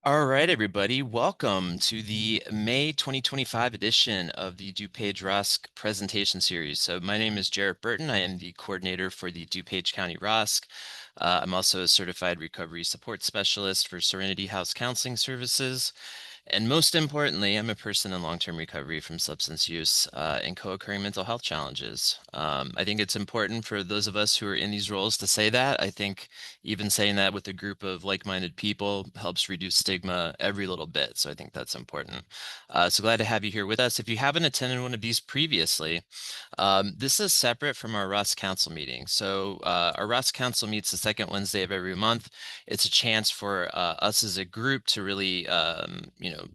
All right, everybody. Welcome to the May 2025 edition of the DuPage ROSC presentation series. So my name is Jarrett Burton. I am the coordinator for the DuPage County ROSC. I'm also a certified recovery support specialist for Serenity House Counseling Services. And most importantly, I'm a person in long-term recovery from substance use and co-occurring mental health challenges. I think it's important for those of us who are in these roles to say that. I think even saying that with a group of like-minded people helps reduce stigma every little bit. So I think that's important. So glad to have you here with us. If you haven't attended one of these previously, this is separate from our ROSC Council meeting. So our ROSC Council meets the second Wednesday of every month. It's a chance for us as a group to really,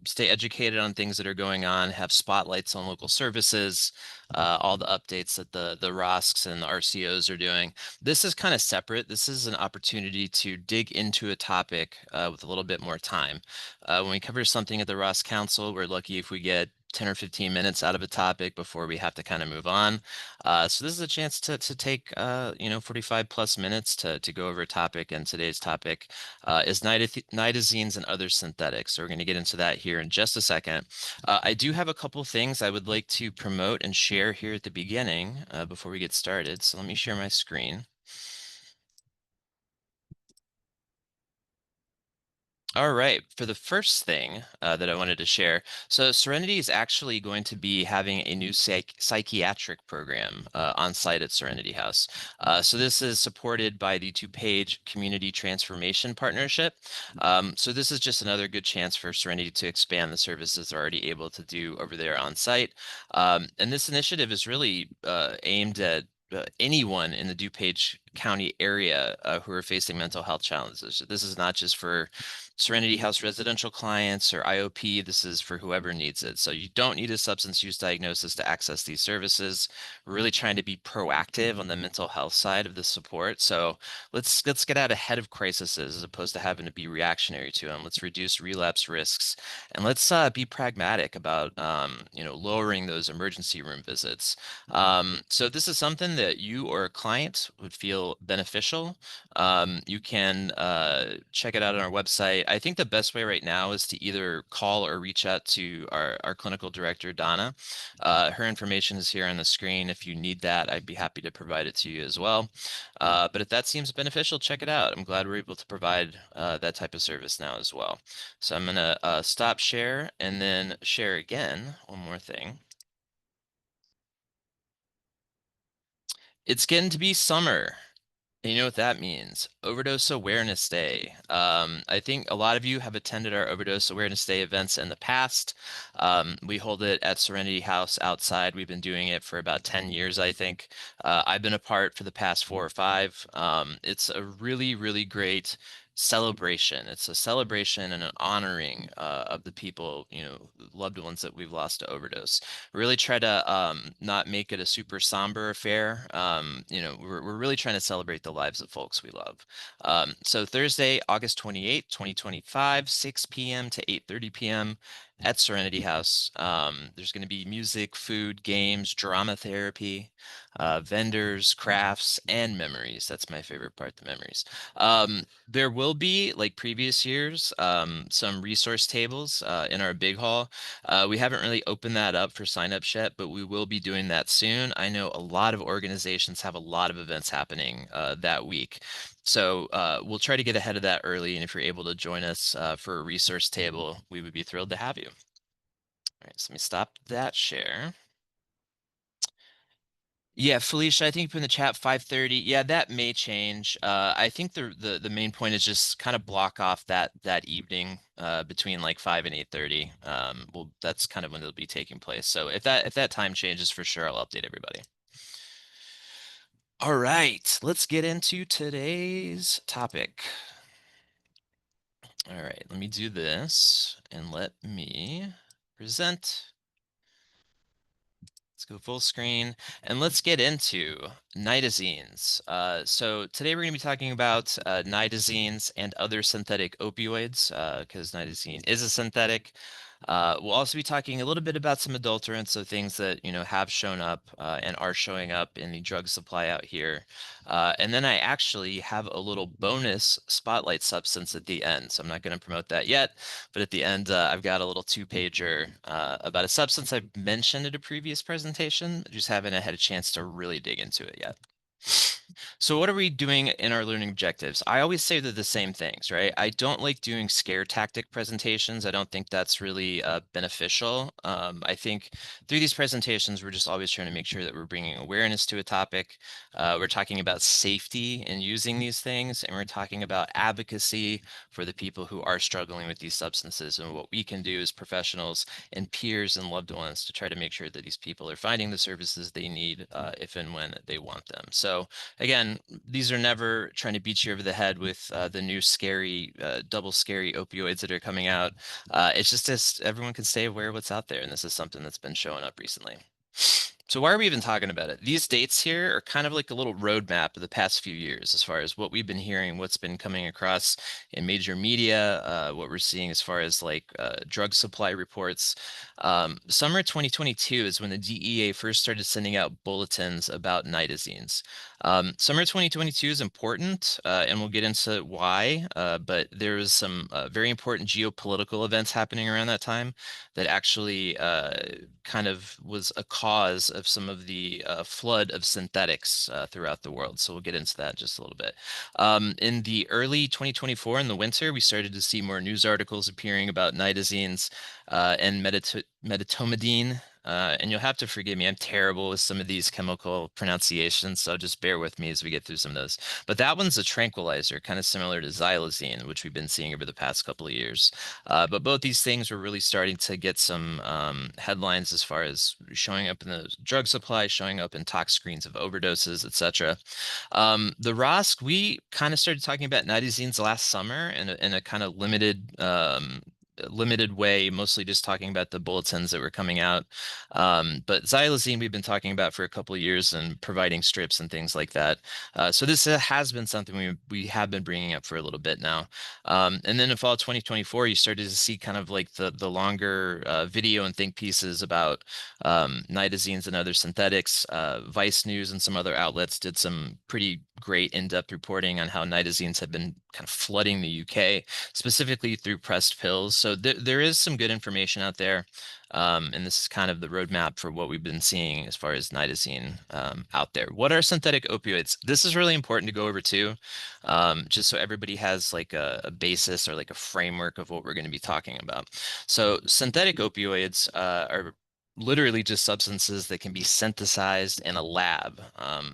stay educated on things that are going on, have spotlights on local services, all the updates that the ROSCs and the RCOs are doing. This is kind of separate. This is an opportunity to dig into a topic with a little bit more time. When we cover something at the ROSC Council, we're lucky if we get 10 or 15 minutes out of a topic before we have to kind of move on. So this is a chance to take 45 plus minutes to go over a topic, and today's topic is nitazenes and other synthetics. So we're going to get into that here in just a second. I do have a couple things I would like to promote and share here at the beginning before we get started. So let me share my screen. All right, for the first thing that I wanted to share, so Serenity is actually going to be having a new psychiatric program on site at Serenity House. So this is supported by the DuPage Community Transformation Partnership. So this is just another good chance for Serenity to expand the services they're already able to do over there on site. And this initiative is really aimed at anyone in the DuPage County area who are facing mental health challenges. This is not just for Serenity House residential clients or IOP. This is for whoever needs it. So you don't need a substance use diagnosis to access these services. We're really trying to be proactive on the mental health side of the support. So let's get out ahead of crises as opposed to having to be reactionary to them. Let's reduce relapse risks, and let's be pragmatic about lowering those emergency room visits. So this is something that you or a client would feel beneficial. You can check it out on our website. I think the best way right now is to either call or reach out to our clinical director, Donna. Her information is here on the screen. If you need that, I'd be happy to provide it to you as well. But if that seems beneficial, check it out. I'm glad we're able to provide that type of service now as well. So I'm going to stop share and then share again. One more thing. It's getting to be summer. And you know what that means? Overdose Awareness Day. I think a lot of you have attended our Overdose Awareness Day events in the past. We hold it at Serenity House outside. We've been doing it for about 10 years, I think. I've been a part for the past 4 or 5. It's a really, really great celebration. It's a celebration and an honoring of the people, loved ones that we've lost to overdose. Really try to not make it a super somber affair. We're really trying to celebrate the lives of folks we love. So Thursday, August 28th, 2025, 6 p.m. to 8:30 p.m. at Serenity House. There's going to be music, food, games, drama therapy, vendors, crafts, and memories. That's my favorite part, the memories. There will be, like previous years, some resource tables in our big hall. We haven't really opened that up for signups yet, but we will be doing that soon. I know a lot of organizations have a lot of events happening that week. So we'll try to get ahead of that early. And if you're able to join us for a resource table, we would be thrilled to have you. All right, so let me stop that share. Yeah, Felicia, I think you put in the chat 5:30. Yeah, that may change. I think the main point is just kind of block off that evening between like 5 and 8:30. Well, that's kind of when it'll be taking place. So if that time changes for sure, I'll update everybody. All right, let's get into today's topic. All right, let me do this and let me present. Let's go full screen and let's get into nitazenes. So today we're going to be talking about nitazenes and other synthetic opioids because nitazene is a synthetic. We'll also be talking a little bit about some adulterants, so things that, have shown up and are showing up in the drug supply out here. And then I actually have a little bonus spotlight substance at the end. So I'm not going to promote that yet, but at the end, I've got a little two-pager about a substance I've mentioned at a previous presentation. Just haven't had a chance to really dig into it yet. So what are we doing in our learning objectives? I always say they're the same things, right? I don't like doing scare tactic presentations. I don't think that's really beneficial. I think through these presentations, we're just always trying to make sure that we're bringing awareness to a topic. We're talking about safety in using these things, and we're talking about advocacy for the people who are struggling with these substances and what we can do as professionals and peers and loved ones to try to make sure that these people are finding the services they need if and when they want them. So again, these are never trying to beat you over the head with the new scary, double scary opioids that are coming out. It's just as everyone can stay aware of what's out there, and this is something that's been showing up recently. So why are we even talking about it? These dates here are kind of like a little roadmap of the past few years as far as what we've been hearing, what's been coming across in major media, what we're seeing as far as like drug supply reports. Summer 2022 is when the DEA first started sending out bulletins about nitazenes. Summer 2022 is important, and we'll get into why, but there was some very important geopolitical events happening around that time that actually kind of was a cause of some of the flood of synthetics throughout the world. So we'll get into that in just a little bit. In the early 2024, in the winter, we started to see more news articles appearing about nitazenes and medetomidine. And you'll have to forgive me, I'm terrible with some of these chemical pronunciations, so just bear with me as we get through some of those. But that one's a tranquilizer, kind of similar to xylazine, which we've been seeing over the past couple of years. But both these things were really starting to get some headlines as far as showing up in the drug supply, showing up in tox screens of overdoses, etc. The ROSC, we kind of started talking about nitazenes last summer in a kind of limited way, mostly just talking about the bulletins that were coming out. But xylazine we've been talking about for a couple of years and providing strips and things like that. So this has been something we have been bringing up for a little bit now. And then in fall 2024, you started to see kind of like the longer video and think pieces about nitazenes and other synthetics. Vice News and some other outlets did some pretty great in-depth reporting on how nitazenes have been kind of flooding the UK, specifically through pressed pills. So there is some good information out there. And this is kind of the roadmap for what we've been seeing as far as nitazene out there. What are synthetic opioids? This is really important to go over too, just so everybody has like a basis or like a framework of what we're going to be talking about. So synthetic opioids are literally just substances that can be synthesized in a lab.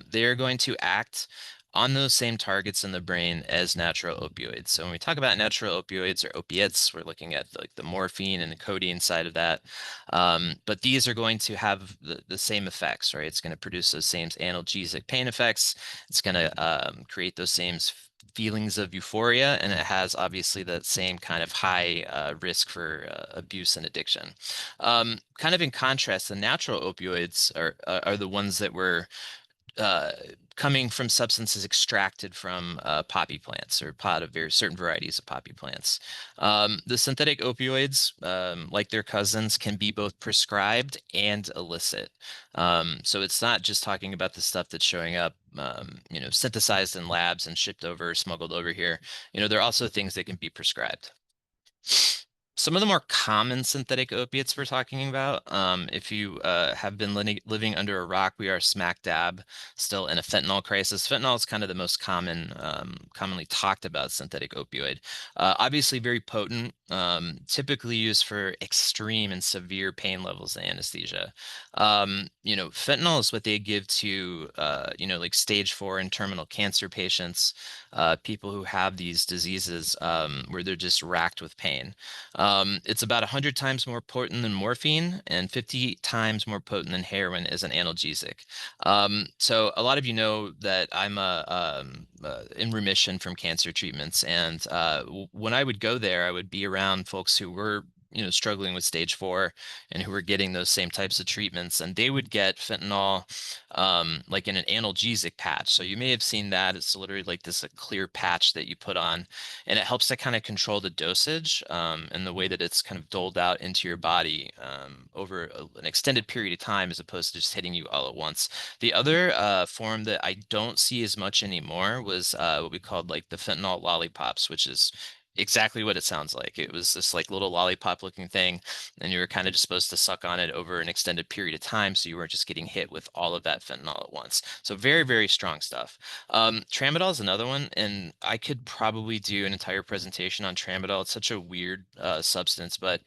They are going to act on those same targets in the brain as natural opioids. So when we talk about natural opioids or opiates, we're looking at like the morphine and the codeine side of that. But these are going to have the same effects, right? It's going to produce those same analgesic pain effects. It's going to create those same feelings of euphoria, and it has obviously that same kind of high risk for abuse and addiction. Kind of in contrast, the natural opioids are the ones that were uh, coming from substances extracted from poppy plants or pot of very certain varieties of poppy plants. The synthetic opioids, like their cousins, can be both prescribed and illicit. So it's not just talking about the stuff that's showing up, synthesized in labs and shipped over, smuggled over here. There are also things that can be prescribed. Some of the more common synthetic opiates we're talking about, if you have been living under a rock, we are smack dab still in a fentanyl crisis. Fentanyl is kind of the most commonly talked about synthetic opioid. Obviously very potent, typically used for extreme and severe pain levels in anesthesia. Fentanyl is what they give to, like stage 4 and terminal cancer patients, people who have these diseases where they're just racked with pain. It's about 100 times more potent than morphine and 50 times more potent than heroin as an analgesic. So a lot of you know that I'm in remission from cancer treatments. And when I would go there, I would be around folks who were struggling with stage 4 and who were getting those same types of treatments, and they would get fentanyl like in an analgesic patch. So you may have seen that. It's literally like this a clear patch that you put on, and it helps to kind of control the dosage and the way that it's kind of doled out into your body over an extended period of time, as opposed to just hitting you all at once. The other form that I don't see as much anymore was what we called like the fentanyl lollipops, which is exactly what it sounds like. It was this like little lollipop looking thing, and you were kind of just supposed to suck on it over an extended period of time, so you weren't just getting hit with all of that fentanyl at once. So very, very strong stuff. Tramadol is another one, and I could probably do an entire presentation on tramadol. It's such a weird substance, but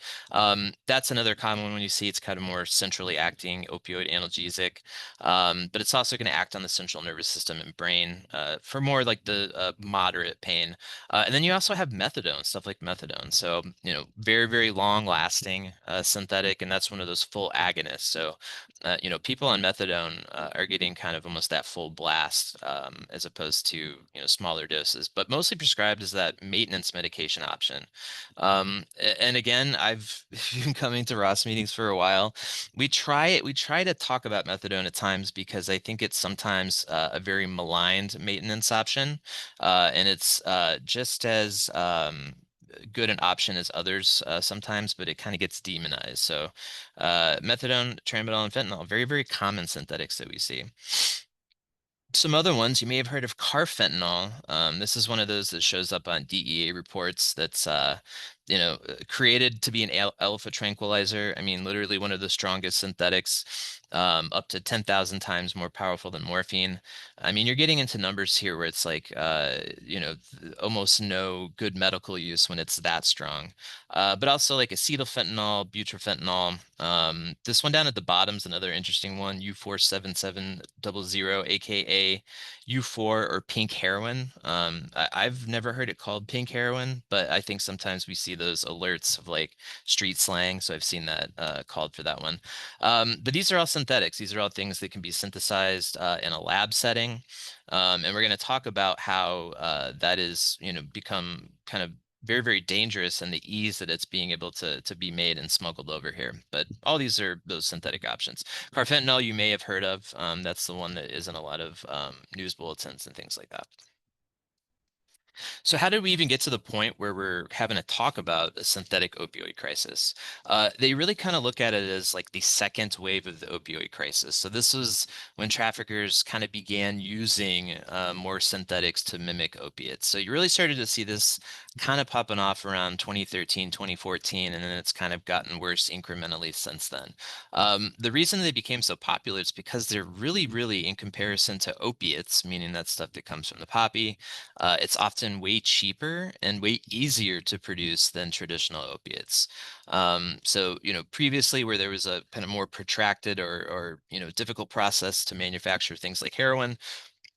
that's another common one when you see. It's kind of more centrally acting opioid analgesic, but it's also going to act on the central nervous system and brain for more like the moderate pain. And then you also have methadone, stuff like methadone. So, very, very long lasting synthetic, and that's one of those full agonists. So, people on methadone are getting kind of almost that full blast as opposed to, smaller doses, but mostly prescribed as that maintenance medication option. And again, I've been coming to Ross meetings for a while. We try to talk about methadone at times because I think it's sometimes a very maligned maintenance option, and it's just as good an option as others sometimes, but it kind of gets demonized. So methadone, tramadol, and fentanyl, very, very common synthetics that we see. Some other ones you may have heard of carfentanil. This is one of those that shows up on DEA reports that's created to be an alpha tranquilizer. I mean, literally one of the strongest synthetics, up to 10,000 times more powerful than morphine. I mean, you're getting into numbers here where it's like, almost no good medical use when it's that strong. But also like acetylfentanyl, butyfentanyl. This one down at the bottom is another interesting one, U47700, aka U4 or pink heroin. I've never heard it called pink heroin, but I think sometimes we see those alerts of like street slang, so I've seen that called for that one. But these are all synthetics. These are all things that can be synthesized in a lab setting. And we're going to talk about how that is, become kind of very, very dangerous, and the ease that it's being able to be made and smuggled over here. But all these are those synthetic options. Carfentanil you may have heard of. That's the one that is in a lot of news bulletins and things like that. So how did we even get to the point where we're having to talk about a synthetic opioid crisis? They really kind of look at it as like the second wave of the opioid crisis. So this was when traffickers kind of began using more synthetics to mimic opiates. So you really started to see this kind of popping off around 2013, 2014, and then it's kind of gotten worse incrementally since then. The reason they became so popular is because they're really, really, in comparison to opiates, meaning that stuff that comes from the poppy, it's often way cheaper and way easier to produce than traditional opiates. So, previously where there was a kind of more protracted or difficult process to manufacture things like heroin,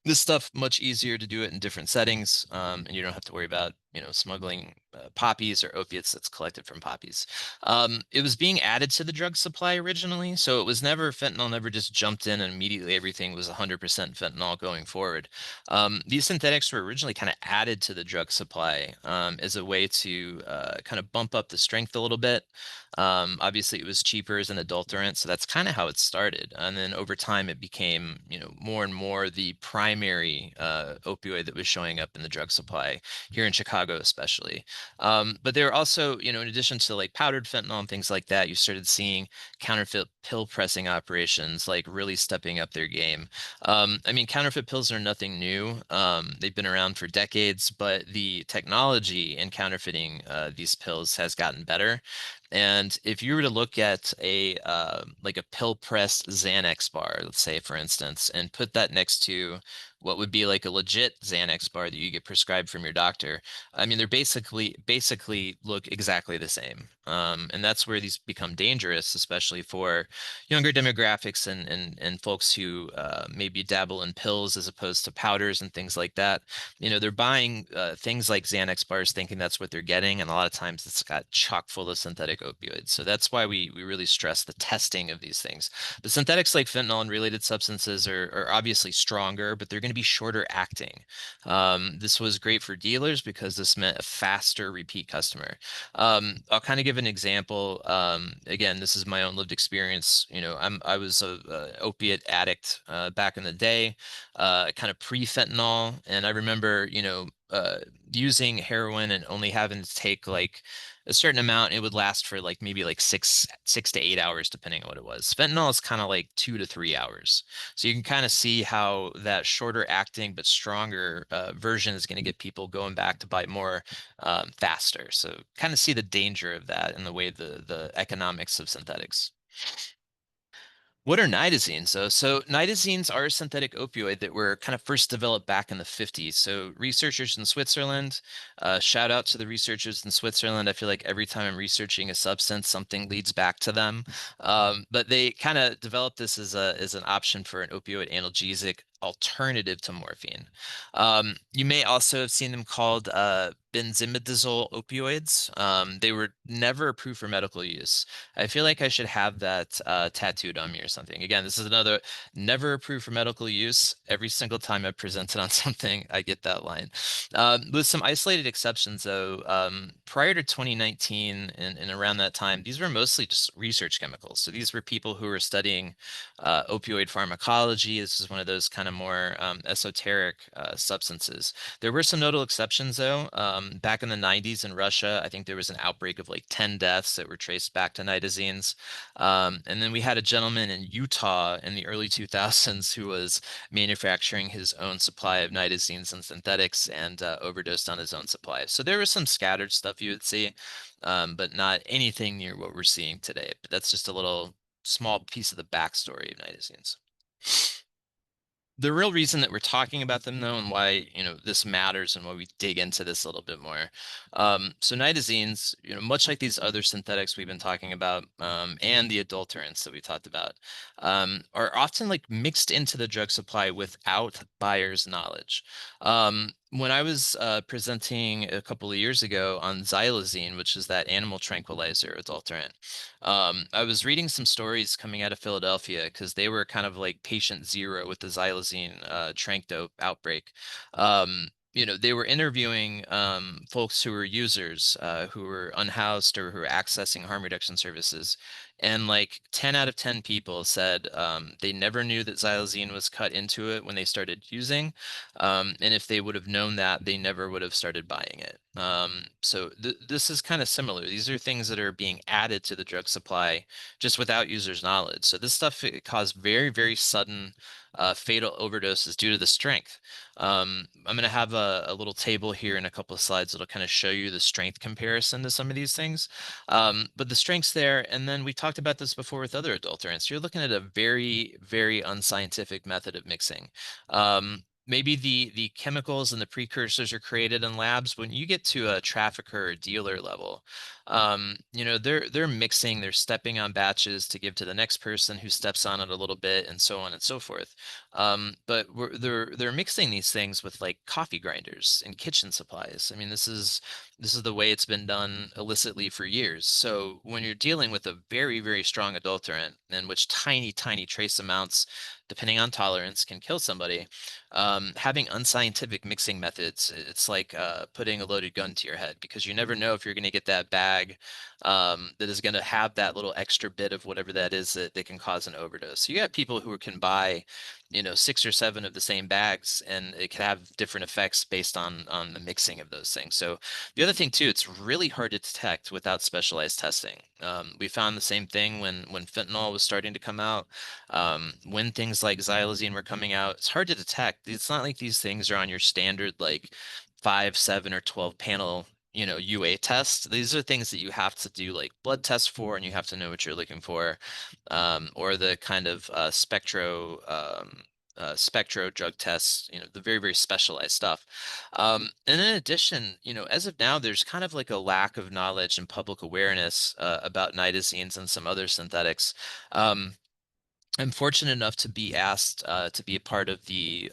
this stuff much easier to do it in different settings, and you don't have to worry about smuggling poppies or opiates that's collected from poppies. It was being added to the drug supply originally, so it was never fentanyl never just jumped in and immediately everything was 100% fentanyl going forward. These synthetics were originally kind of added to the drug supply as a way to kind of bump up the strength a little bit. Obviously, it was cheaper as an adulterant, so that's kind of how it started. And then over time, it became, more and more the primary opioid that was showing up in the drug supply here in Chicago, especially. But there are also, in addition to like powdered fentanyl and things like that, you started seeing counterfeit pill pressing operations like really stepping up their game. I mean, counterfeit pills are nothing new. They've been around for decades, but the technology in counterfeiting these pills has gotten better. And if you were to look at a like a pill pressed Xanax bar, let's say for instance, and put that next to what would be like a legit Xanax bar that you get prescribed from your doctor, I mean, they're basically look exactly the same. And that's where these become dangerous, especially for younger demographics and folks who maybe dabble in pills as opposed to powders and things like that. They're buying things like Xanax bars thinking that's what they're getting, and a lot of times it's got chock full of synthetic opioids. So that's why we really stress the testing of these things. The synthetics like fentanyl and related substances are obviously stronger, but they're going to be shorter acting. This was great for dealers because this meant a faster repeat customer. I'll kind of give an example. Again, this is my own lived experience. I was a opiate addict back in the day, kind of pre-fentanyl, and I remember, using heroin and only having to take like a certain amount. It would last for like maybe like six to 8 hours, depending on what it was. Fentanyl is kind of like 2 to 3 hours. So you can kind of see how that shorter acting but stronger version is going to get people going back to buy more faster. So kind of see the danger of that in the way the economics of synthetics. What are nitazenes, though? So nitazenes are a synthetic opioid that were kind of first developed back in the 50s. So researchers in Switzerland, shout out to the researchers in Switzerland. I feel like every time I'm researching a substance, something leads back to them. But they kind of developed this as an option for an opioid analgesic alternative to morphine. You may also have seen them called benzimidazole opioids. They were never approved for medical use. I feel like I should have that tattooed on me or something. Again, this is another never approved for medical use. Every single time I've presented on something, I get that line. With some isolated exceptions, though, prior to 2019 and around that time, these were mostly just research chemicals. So these were people who were studying opioid pharmacology. This is one of those kind of more esoteric substances. There were some notable exceptions, though. Back in the 90s in Russia, I think there was an outbreak of like 10 deaths that were traced back to nitazenes. And then we had a gentleman in Utah in the early 2000s who was manufacturing his own supply of nitazenes and synthetics and overdosed on his own supply. So there was some scattered stuff you would see, but not anything near what we're seeing today. But that's just a little small piece of the backstory of nitazenes. The real reason that we're talking about them, though, and why this matters and why we dig into this a little bit more. So nitazenes, much like these other synthetics we've been talking about, and the adulterants that we talked about, are often like mixed into the drug supply without buyer's knowledge. When I was presenting a couple of years ago on xylazine, which is that animal tranquilizer adulterant, I was reading some stories coming out of Philadelphia because they were kind of like patient zero with the xylazine trank dope outbreak. They were interviewing folks who were users, who were unhoused or who were accessing harm reduction services. And like 10 out of 10 people said they never knew that xylazine was cut into it when they started using. And if they would have known that, they never would have started buying it. So this is kind of similar. These are things that are being added to the drug supply just without users' knowledge. So this stuff it caused very, very sudden fatal overdoses due to the strength. I'm going to have a little table here in a couple of slides that'll kind of show you the strength comparison to some of these things. But the strength's there, and then we talked about this before with other adulterants. You're looking at a very, very unscientific method of mixing. Maybe the chemicals and the precursors are created in labs. When you get to a trafficker or dealer level, they're mixing, they're stepping on batches to give to the next person who steps on it a little bit, and so on and so forth. But they're mixing these things with like coffee grinders and kitchen supplies. I mean, this is the way it's been done illicitly for years. So when you're dealing with a very, very strong adulterant in which tiny, tiny trace amounts, depending on tolerance, can kill somebody, having unscientific mixing methods, it's like putting a loaded gun to your head because you never know if you're going to get that bag that is going to have that little extra bit of whatever that is that can cause an overdose. So you have people who can buy 6 or 7 of the same bags, and it can have different effects based on the mixing of those things. So the other thing too, it's really hard to detect without specialized testing. We found the same thing when fentanyl was starting to come out, when things like xylazine were coming out. It's hard to detect. It's not like these things are on your standard like 5, 7, or 12 panel UA test. These are things that you have to do like blood tests for, and you have to know what you're looking for, or the kind of spectro drug tests, the very, very specialized stuff. And in addition, as of now, there's kind of like a lack of knowledge and public awareness about nitazenes and some other synthetics. Um, I'm fortunate enough to be asked to be a part of the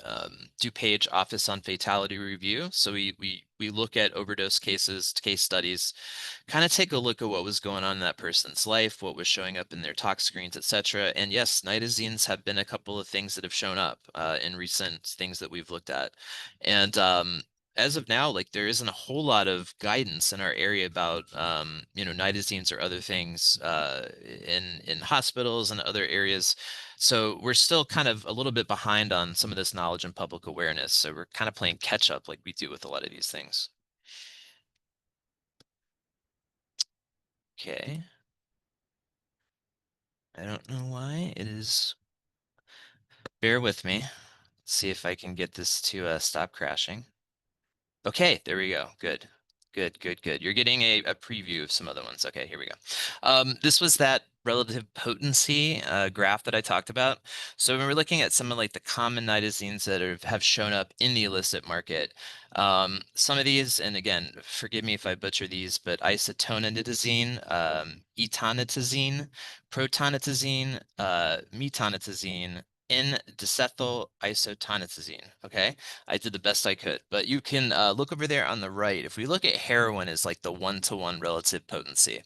DuPage Office on Fatality Review. So we look at overdose cases, case studies, kind of take a look at what was going on in that person's life, what was showing up in their tox screens, etc. And yes, nitazenes have been a couple of things that have shown up in recent things that we've looked at. And as of now, like there isn't a whole lot of guidance in our area about nitazenes or other things in hospitals and other areas. So we're still kind of a little bit behind on some of this knowledge and public awareness. So we're kind of playing catch up like we do with a lot of these things. Okay. I don't know why it is. Bear with me. See if I can get this to stop crashing. Okay, there we go. Good. Good, good, good. You're getting a preview of some other ones. Okay, here we go. This was that relative potency graph that I talked about. So when we're looking at some of like the common nitazenes that have shown up in the illicit market, some of these, and again, forgive me if I butcher these, but isotonitazene, etonitazene, protonitazene, metonitazene, N-desethyl isotonitazene. Okay. I did the best I could, but you can look over there on the right. If we look at heroin as like the one-to-one relative potency,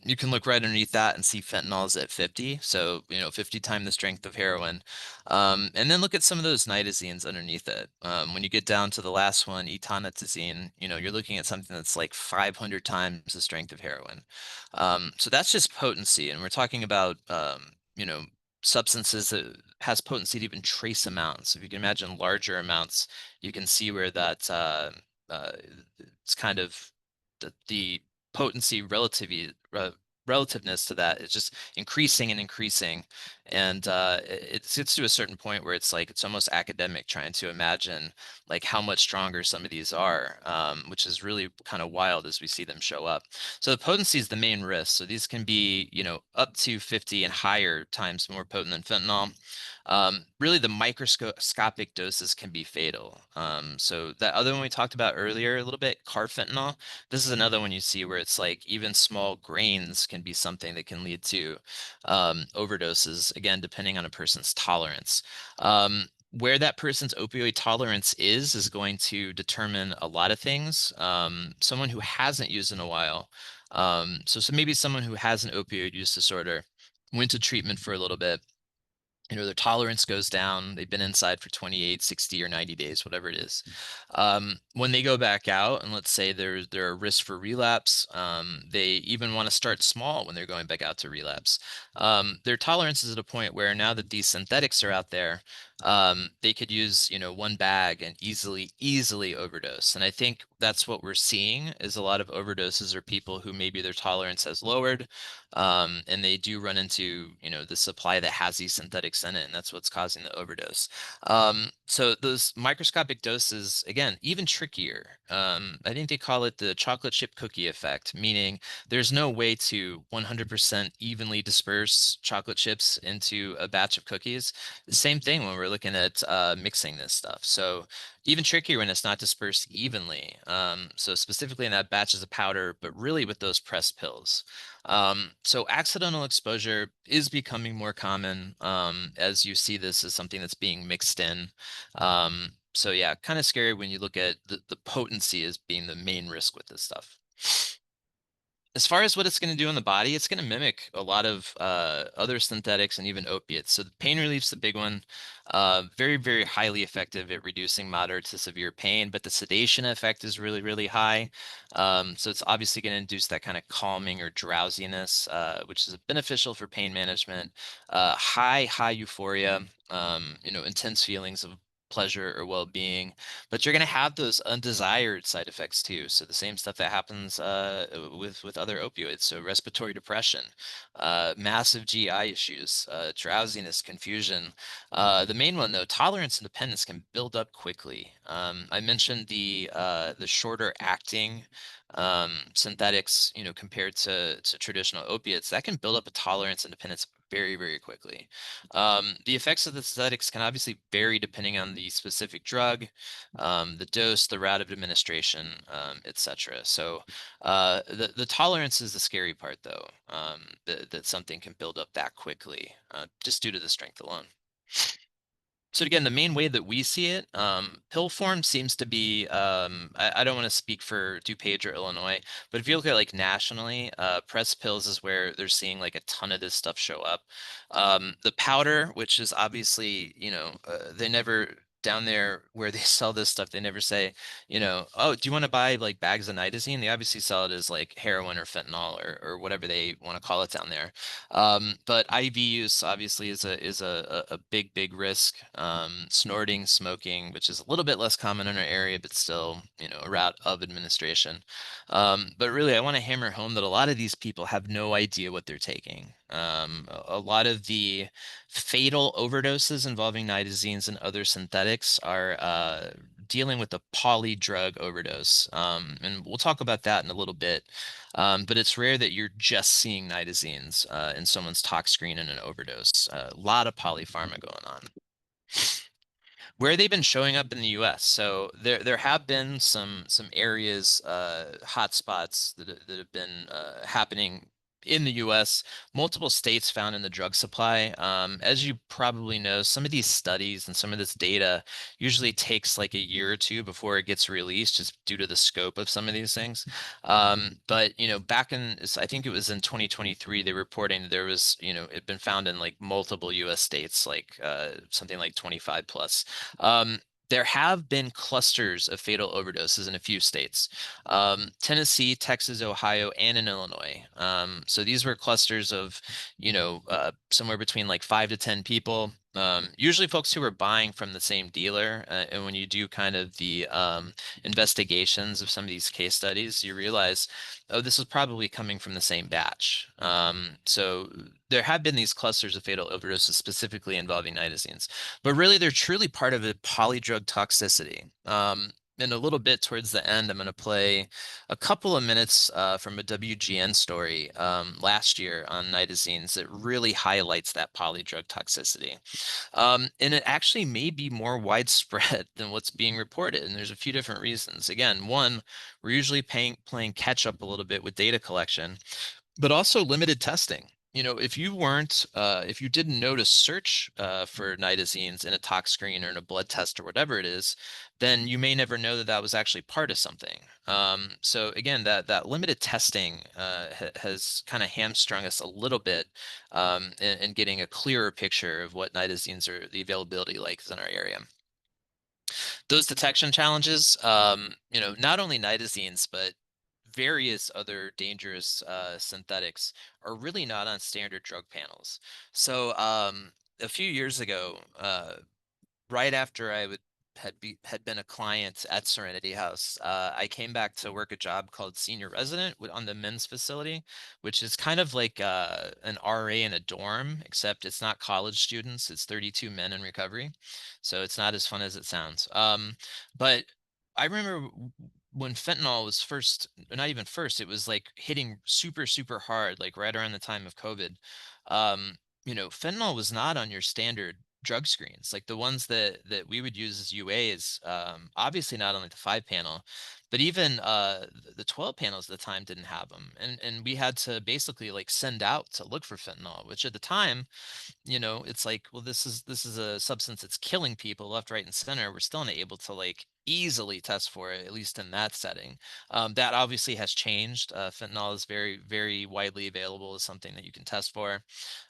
you can look right underneath that and see fentanyl is at 50. So, 50 times the strength of heroin. And then look at some of those nitazenes underneath it. When you get down to the last one, etonitazene, you're looking at something that's like 500 times the strength of heroin. So that's just potency. And we're talking about, substances that has potency to even trace amounts. If you can imagine larger amounts, you can see where that uh, it's kind of the potency relativeness to that is just increasing and increasing. And it gets to a certain point where it's like it's almost academic trying to imagine like how much stronger some of these are, which is really kind of wild as we see them show up. So the potency is the main risk. So these can be, up to 50 and higher times more potent than fentanyl. Really, the microscopic doses can be fatal. So that other one we talked about earlier a little bit, carfentanil, this is another one you see where it's like even small grains can be something that can lead to overdoses, again, depending on a person's tolerance. Where that person's opioid tolerance is going to determine a lot of things. Someone who hasn't used in a while, so maybe someone who has an opioid use disorder, went to treatment for a little bit, their tolerance goes down. They've been inside for 28, 60, or 90 days, whatever it is. When they go back out, and let's say there are risks for relapse, they even want to start small when they're going back out to relapse. Their tolerance is at a point where now that these synthetics are out there, they could use, one bag and easily overdose. And I think that's what we're seeing is a lot of overdoses are people who maybe their tolerance has lowered, and they do run into, the supply that has these synthetics in it, and that's what's causing the overdose. So those microscopic doses, again, even trickier. I think they call it the chocolate chip cookie effect, meaning there's no way to 100% evenly disperse chocolate chips into a batch of cookies. The same thing when we're looking at mixing this stuff. So even trickier when it's not dispersed evenly. So specifically in that batches of powder, but really with those pressed pills. So accidental exposure is becoming more common as you see this as something that's being mixed in. So yeah, kind of scary when you look at the potency as being the main risk with this stuff. As far as what it's going to do in the body, it's going to mimic a lot of other synthetics and even opiates. So the pain relief's the big one. Very, very highly effective at reducing moderate to severe pain, but the sedation effect is really, really high. So it's obviously going to induce that kind of calming or drowsiness, which is beneficial for pain management. High euphoria, intense feelings of pleasure or well-being, but you're going to have those undesired side effects too. So the same stuff that happens with other opioids. So respiratory depression, massive GI issues, drowsiness, confusion. The main one though, tolerance and dependence can build up quickly. I mentioned the shorter acting synthetics, compared to traditional opiates, that can build up a tolerance and dependence very, very quickly. The effects of the synthetics can obviously vary depending on the specific drug, the dose, the route of administration, etc. So the tolerance is the scary part, though, that something can build up that quickly just due to the strength alone. So again, the main way that we see it, pill form seems to be, I don't want to speak for DuPage or Illinois, but if you look at like nationally, press pills is where they're seeing like a ton of this stuff show up. The powder, which is obviously, they never down there where they sell this stuff, they never say, oh, do you want to buy like bags of nitazene? They obviously sell it as like heroin or fentanyl or whatever they want to call it down there. But IV use obviously is a big risk. Snorting, smoking, which is a little bit less common in our area, but still, a route of administration. But really, I want to hammer home that a lot of these people have no idea what they're taking. A lot of the fatal overdoses involving nitazenes and other synthetics are dealing with a polydrug overdose. And we'll talk about that in a little bit. But it's rare that you're just seeing nitazenes in someone's tox screen in an overdose. A lot of polypharma going on. Where they've been showing up in the U.S. So there have been some areas, hotspots that have been happening in the U.S. Multiple states found in the drug supply. As you probably know, some of these studies and some of this data usually takes like a year or two before it gets released, just due to the scope of some of these things. But back in, I think it was in 2023, they were reporting that there was, it'd been found in like multiple U.S. states, like something like 25 plus. Um, there have been clusters of fatal overdoses in a few states, Tennessee, Texas, Ohio, and in Illinois. So these were clusters of, somewhere between like 5 to 10 people. Usually folks who are buying from the same dealer. And when you do kind of the investigations of some of these case studies, you realize, oh, this is probably coming from the same batch. So there have been these clusters of fatal overdoses specifically involving nitazenes, but really they're truly part of a polydrug toxicity. In a little bit towards the end, I'm going to play a couple of minutes from a WGN story last year on nitazenes that really highlights that polydrug toxicity. And it actually may be more widespread than what's being reported. And there's a few different reasons. Again, one, we're usually playing catch up a little bit with data collection, but also limited testing. If you didn't know to search for nitazenes in a tox screen or in a blood test or whatever it is, then you may never know that that was actually part of something. So again, that limited testing has kind of hamstrung us a little bit in getting a clearer picture of what nitazenes are, the availability like in our area. Those detection challenges, not only nitazenes, but various other dangerous synthetics are really not on standard drug panels. So a few years ago, right after had been a client at Serenity House, I came back to work a job called senior resident on the men's facility, which is kind of like an RA in a dorm, except it's not college students. It's 32 men in recovery, so it's not as fun as it sounds. But I remember when fentanyl was first, not even first, it was like hitting super hard, like right around the time of COVID. Um, Fentanyl was not on your standard drug screens, like the ones that we would use as UAs. Obviously not only the 5 panel, but even the 12 panels at the time didn't have them, and we had to basically like send out to look for fentanyl, which at the time, it's like, well, this is a substance that's killing people left, right, and center. We're still not able to like easily test for it, at least in that setting. That obviously has changed. Fentanyl is very widely available as something that you can test for,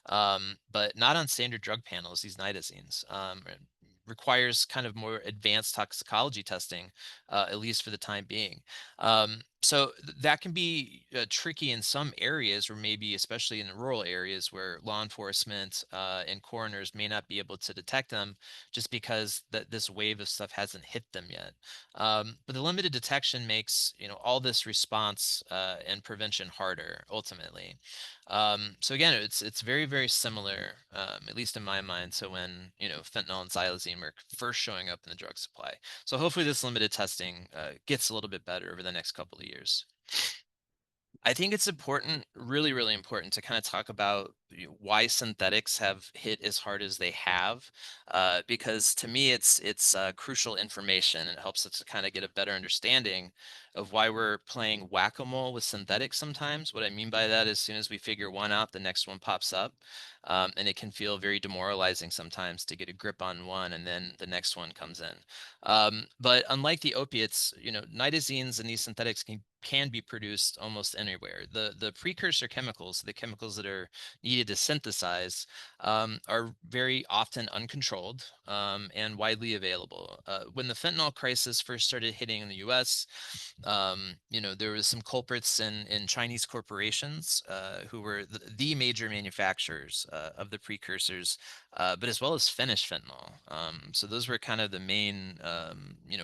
but not on standard drug panels. These nitazenes requires kind of more advanced toxicology testing, at least for the time being. So that can be tricky in some areas, where maybe especially in the rural areas where law enforcement and coroners may not be able to detect them, just because this wave of stuff hasn't hit them yet. But the limited detection makes all this response and prevention harder ultimately. So again, it's very similar, at least in my mind, to when fentanyl and xylazine were first showing up in the drug supply. So hopefully this limited testing gets a little bit better over the next couple of years. I think it's important, really, really important to kind of talk about why synthetics have hit as hard as they have, because to me it's crucial information. It helps us to kind of get a better understanding of why we're playing whack-a-mole with synthetics sometimes. What I mean by that, as soon as we figure one out, the next one pops up, and it can feel very demoralizing sometimes to get a grip on one, and then the next one comes in. But unlike the opiates, nitazenes and these synthetics can be produced almost anywhere. The precursor chemicals, the chemicals that are needed to synthesize, are very often uncontrolled and widely available. When the fentanyl crisis first started hitting in the U.S., there was some culprits in Chinese corporations who were the major manufacturers of the precursors, but as well as finished fentanyl. So those were kind of the main,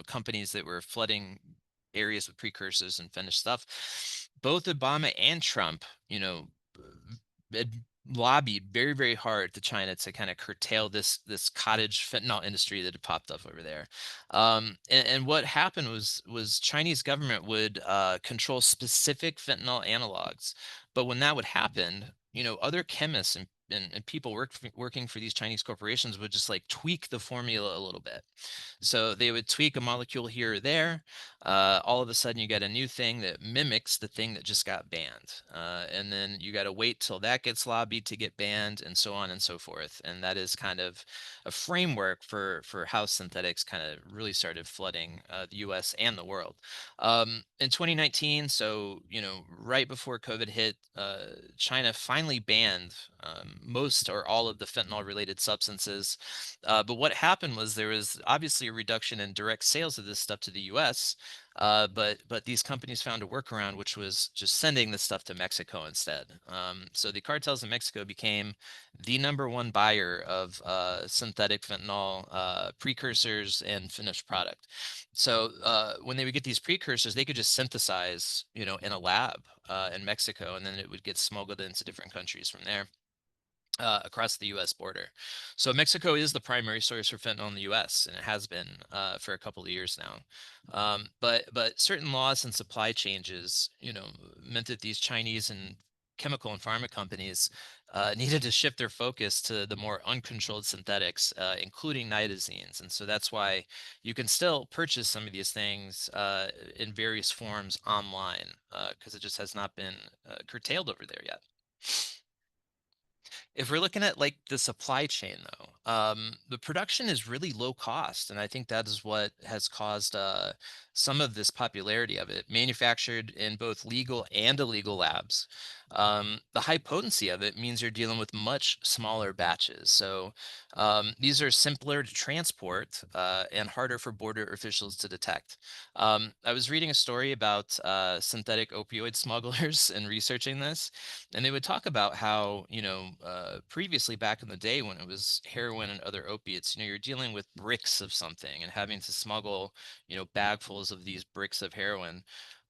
companies that were flooding areas with precursors and finished stuff. Both Obama and Trump, had lobbied very, very hard to China to kind of curtail this cottage fentanyl industry that had popped up over there. And what happened was Chinese government would control specific fentanyl analogs, but when that would happen, other chemists and people working for these Chinese corporations would just like tweak the formula a little bit. So they would tweak a molecule here or there. All of a sudden, you get a new thing that mimics the thing that just got banned. And then you got to wait till that gets lobbied to get banned, and so on and so forth. And that is kind of a framework for how synthetics kind of really started flooding the U.S. and the world. In 2019, so right before COVID hit, China finally banned most or all of the fentanyl-related substances. But what happened was there was obviously a reduction in direct sales of this stuff to the U.S. But these companies found a workaround, which was just sending the stuff to Mexico instead. So the cartels in Mexico became the number one buyer of synthetic fentanyl precursors and finished product. So when they would get these precursors, they could just synthesize, in a lab in Mexico, and then it would get smuggled into different countries from there across the U.S. border. So Mexico is the primary source for fentanyl in the U.S., and it has been for a couple of years now. But certain laws and supply changes, meant that these Chinese and chemical and pharma companies needed to shift their focus to the more uncontrolled synthetics, including nitazenes. And so that's why you can still purchase some of these things in various forms online because it just has not been curtailed over there yet. If we're looking at like the supply chain though, the production is really low cost, and I think that is what has caused some of this popularity of it. Manufactured in both legal and illegal labs, the high potency of it means you're dealing with much smaller batches. So these are simpler to transport and harder for border officials to detect. I was reading a story about synthetic opioid smugglers and researching this, and they would talk about how previously back in the day when it was heroin and other opiates, you're dealing with bricks of something and having to smuggle bagfuls of these bricks of heroin.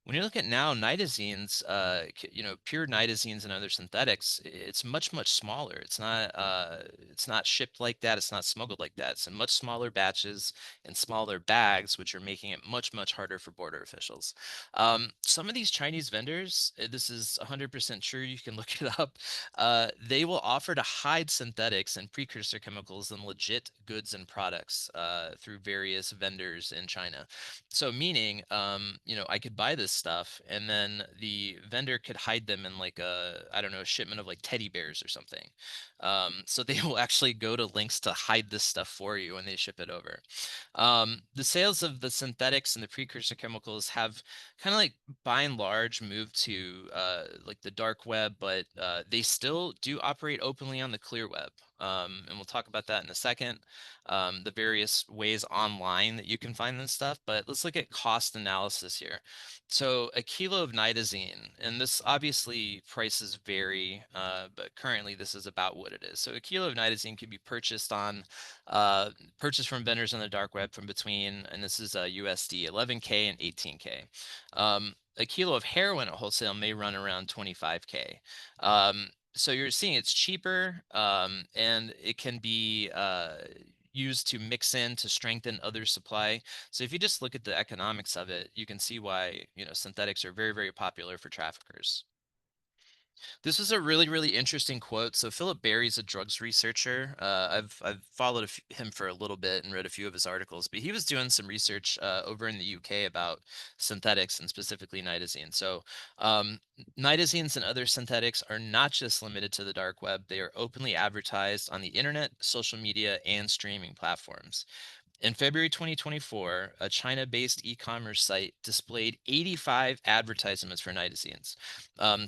When you look at now nitazenes, pure nitazenes and other synthetics, it's much, much smaller. It's not shipped like that. It's not smuggled like that. It's in much smaller batches and smaller bags, which are making it much, much harder for border officials. Some of these Chinese vendors, this is 100% true. You can look it up. They will offer to hide synthetics and precursor chemicals in legit goods and products through various vendors in China. So meaning, I could buy this stuff and then the vendor could hide them in like I don't know, a shipment of like teddy bears or something. So they will actually go to lengths to hide this stuff for you when they ship it over. The sales of the synthetics and the precursor chemicals have kind of like by and large moved to like the dark web, but they still do operate openly on the clear web. And we'll talk about that in a second, the various ways online that you can find this stuff. But let's look at cost analysis here. So a kilo of nitazene, and this obviously prices vary, but currently this is about what it is. So a kilo of nitazene can be purchased from vendors on the dark web from between, and this is USD 11K and 18K. A kilo of heroin at wholesale may run around 25K. So you're seeing it's cheaper, and it can be used to mix in to strengthen other supply. So if you just look at the economics of it, you can see why synthetics are very, very popular for traffickers. This was a really, really interesting quote. So Philip Berry's a drugs researcher. I've followed him for a little bit and read a few of his articles, but he was doing some research over in the UK about synthetics and specifically nitazenes. So nitazenes and other synthetics are not just limited to the dark web; they are openly advertised on the internet, social media, and streaming platforms. In February 2024, a China-based e-commerce site displayed 85 advertisements for nitazenes.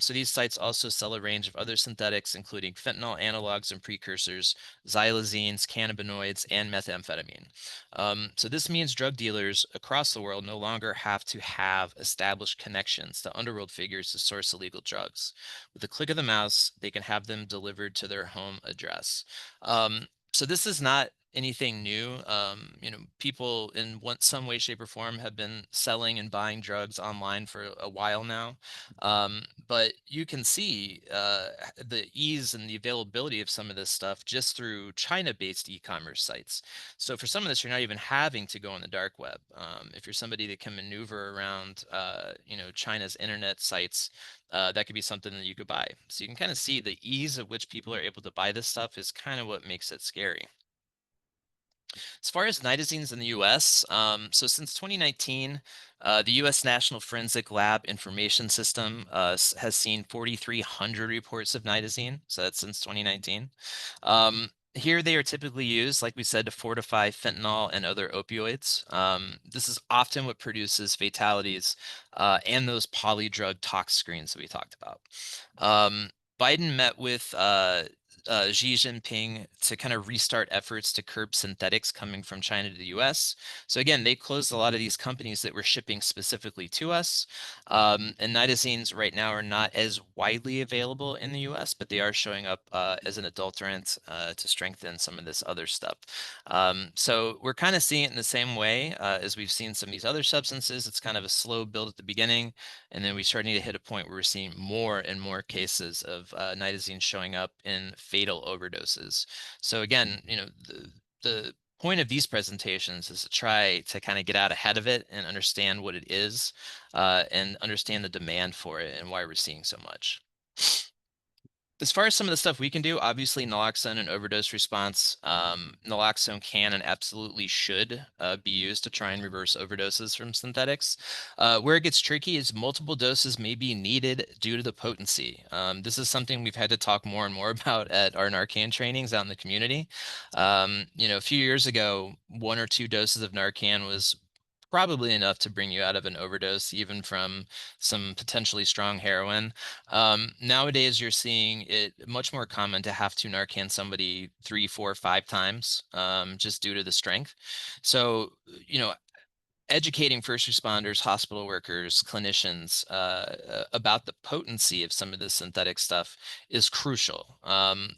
So these sites also sell a range of other synthetics, including fentanyl analogs and precursors, xylazines, cannabinoids, and methamphetamine. So this means drug dealers across the world no longer have to have established connections to underworld figures to source illegal drugs. With a click of the mouse, they can have them delivered to their home address. So this is not anything new. People in some way, shape, or form have been selling and buying drugs online for a while now. But you can see the ease and the availability of some of this stuff just through China-based e-commerce sites. So for some of this, you're not even having to go on the dark web. If you're somebody that can maneuver around, China's internet sites, that could be something that you could buy. So you can kind of see the ease at which people are able to buy this stuff is kind of what makes it scary. As far as nitazenes in the US, so since 2019, the US National Forensic Lab Information System has seen 4,300 reports of nitazene. So that's since 2019. Here they are typically used, like we said, to fortify fentanyl and other opioids. This is often what produces fatalities and those polydrug tox screens that we talked about. Um, Biden met with Xi Jinping to kind of restart efforts to curb synthetics coming from China to the US. So again, they closed a lot of these companies that were shipping specifically to us. And nitazenes right now are not as widely available in the US, but they are showing up as an adulterant to strengthen some of this other stuff. So we're kind of seeing it in the same way as we've seen some of these other substances. It's kind of a slow build at the beginning, and then we starting to hit a point where we're seeing more and more cases of nitazene showing up in fatal overdoses. So again, the point of these presentations is to try to kind of get out ahead of it and understand what it is, and understand the demand for it and why we're seeing so much. As far as some of the stuff we can do, obviously naloxone and overdose response. Naloxone can and absolutely should be used to try and reverse overdoses from synthetics. Where it gets tricky is multiple doses may be needed due to the potency. This is something we've had to talk more and more about at our Narcan trainings out in the community. A few years ago, 1 or 2 doses of Narcan was probably enough to bring you out of an overdose, even from some potentially strong heroin. Nowadays, you're seeing it much more common to have to Narcan somebody 3, 4, 5 times, just due to the strength. So, educating first responders, hospital workers, clinicians about the potency of some of this synthetic stuff is crucial.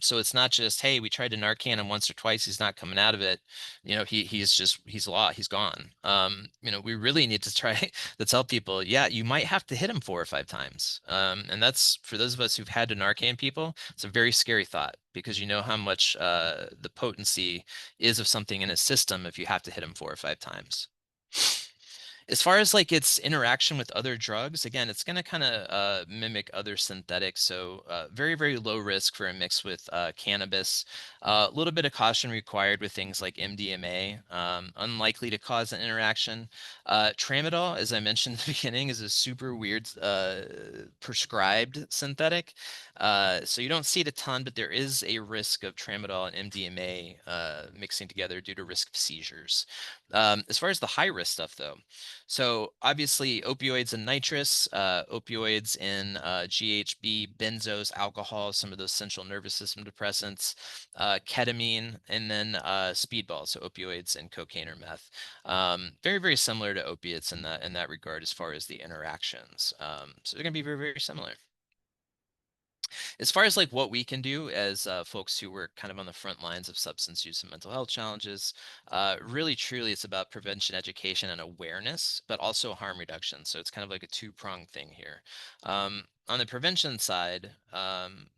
So it's not just, hey, we tried to Narcan him once or twice, he's not coming out of it. He's gone. We really need to try to tell people, yeah, you might have to hit him 4 or 5 times. And that's for those of us who've had to Narcan people, it's a very scary thought because you know how much the potency is of something in a system if you have to hit him 4 or 5 times. As far as like its interaction with other drugs, again, it's going to kind of mimic other synthetics. So very, very low risk for a mix with cannabis. A little bit of caution required with things like MDMA, unlikely to cause an interaction. Tramadol, as I mentioned at the beginning, is a super weird prescribed synthetic. So you don't see it a ton, but there is a risk of tramadol and MDMA mixing together due to risk of seizures. As far as the high risk stuff, though, so obviously opioids and nitrous, opioids in GHB, benzos, alcohol, some of those central nervous system depressants, ketamine, and then speedball, so opioids and cocaine or meth. Very, very similar to opiates in that regard as far as the interactions. So they're going to be very, very similar. As far as like what we can do as folks who work kind of on the front lines of substance use and mental health challenges, really truly it's about prevention, education, and awareness, but also harm reduction. So it's kind of like a two-pronged thing here. on the prevention side,